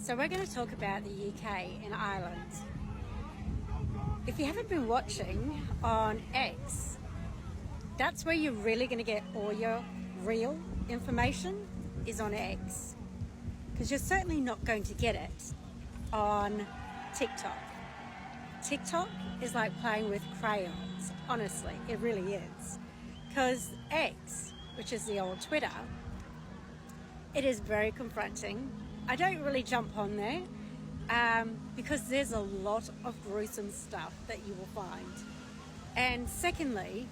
So we're going to talk about the UK and Ireland. If you haven't been watching on X, that's where you're really going to get all your real information, is on X. Because you're certainly not going to get it on TikTok. TikTok is like playing with crayons, honestly, it really is. Because X, which is the old Twitter, it is very confronting. I don't really jump on there because there's a lot of gruesome stuff that you will find. And secondly,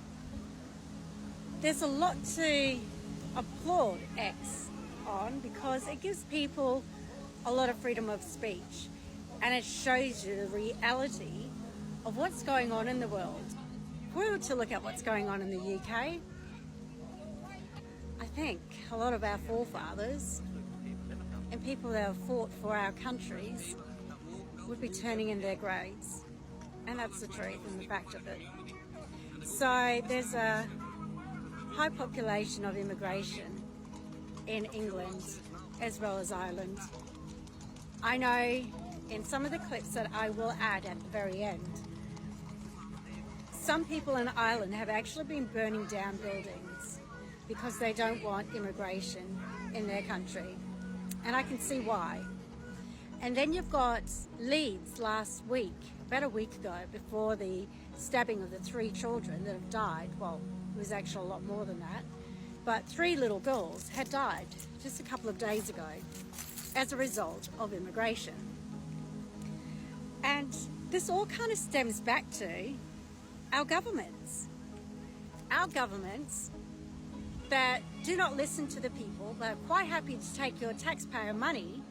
there's a lot to applaud X on because it gives people a lot of freedom of speech and it shows you the reality of what's going on in the world. If we were to look at what's going on in the UK, I think a lot of our forefathers and people that have fought for our countries would be turning in their graves. And that's the truth and the fact of it. So there's a high population of immigration in England as well as Ireland. I know in some of the clips that I will add at the very end, some people in Ireland have actually been burning down buildings because they don't want immigration in their country. And I can see why. And then you've got Leeds last week, about a week ago, before the stabbing of the 3 children that have died. Well, it was actually a lot more than that. But 3 little girls had died just a couple of days ago as a result of immigration. And this all kind of stems back to our governments. Our governments that do not listen to the people, but are quite happy to take your taxpayer money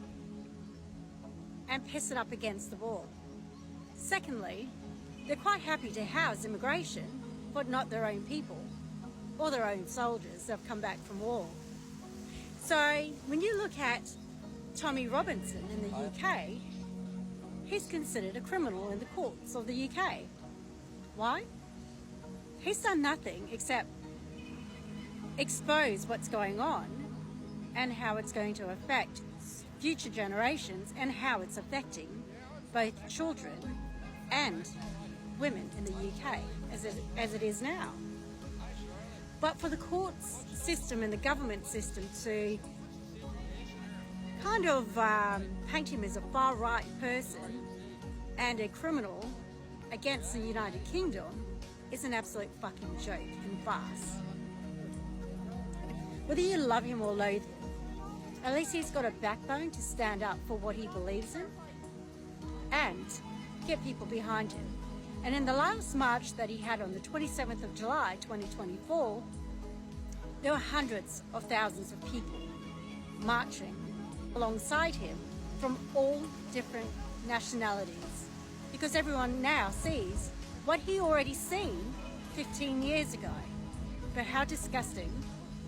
and piss it up against the wall. Secondly, they're quite happy to house immigration, but not their own people or their own soldiers that have come back from war. So when you look at Tommy Robinson in the UK, he's considered a criminal in the courts of the UK. Why? He's done nothing except expose what's going on and how it's going to affect future generations and how it's affecting both children and women in the UK as it is now. But for the courts system and the government system to kind of paint him as a far-right person and a criminal against the United Kingdom is an absolute fucking joke and farce. Whether you love him or loathe him, at least he's got a backbone to stand up for what he believes in and get people behind him. And in the last march that he had on the 27th of July 2024, there were hundreds of thousands of people marching alongside him from all different nationalities, because everyone now sees what he already seen 15 years ago. But how disgusting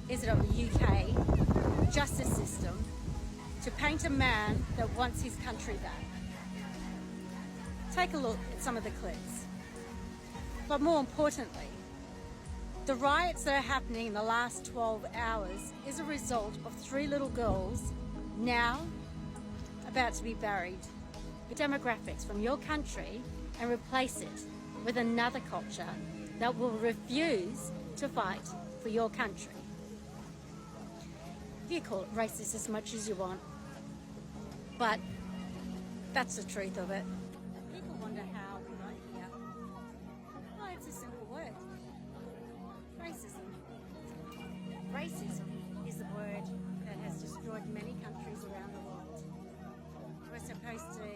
is it of the UK justice system to paint a man that wants his country back? Take a look at some of the clips. But more importantly, the riots that are happening in the last 12 hours is a result of 3 little girls now about to be buried. The demographics from your country and replace it with another culture that will refuse to fight for your country. You call it racist as much as you want, but that's the truth of it. People wonder how we got here. Well, it's a simple word. Racism. Racism is the word that has destroyed many countries around the world. We're supposed to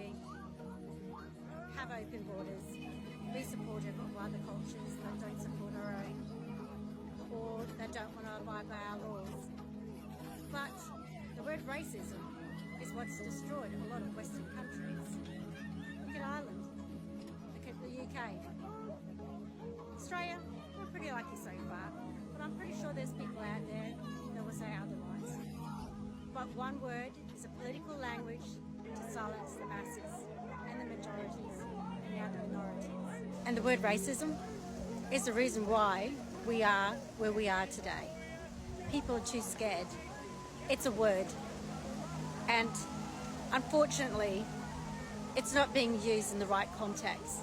have open borders, be supportive of other cultures that don't support our own, or that don't want to abide by our laws. But the word racism is what's destroyed a lot of Western countries. Look at Ireland, look at the UK. Australia, we're pretty lucky so far, but I'm pretty sure there's people out there that will say otherwise. But one word is a political language to silence the masses and the majorities and the other minorities. And the word racism is the reason why we are where we are today. People are too scared. It's a word. And unfortunately, it's not being used in the right context.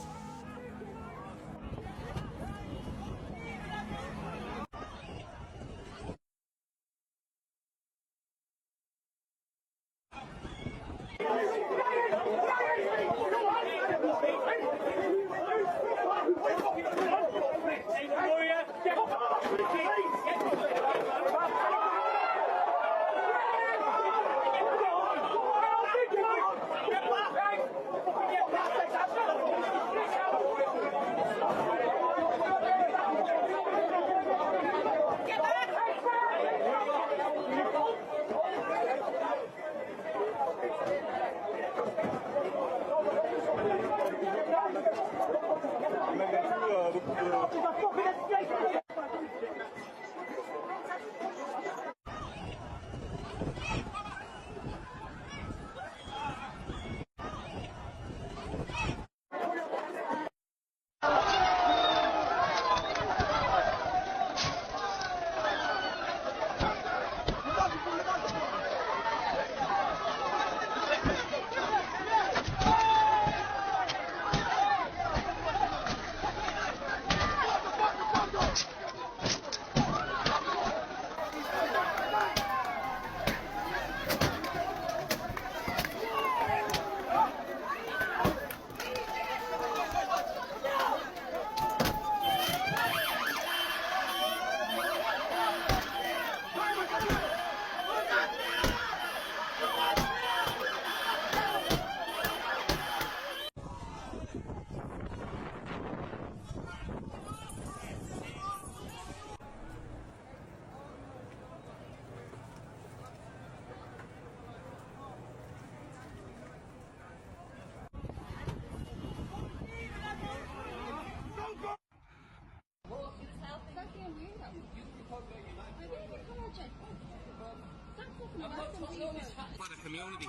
For the community,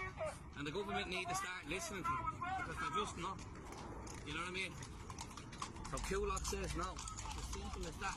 and the government need to start listening to them, because they're just not. You know what I mean? So Kulak says no. It's as simple as that.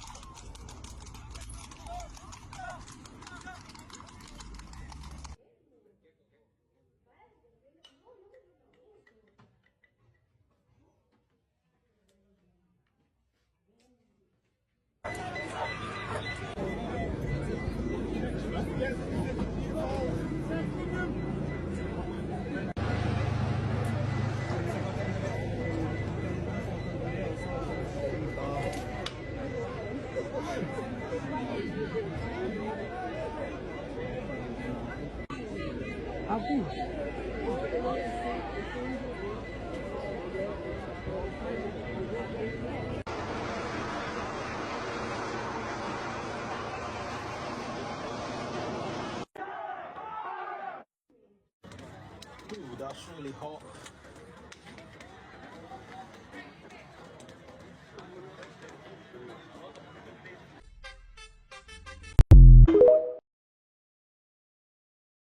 Ooh, that's really hot.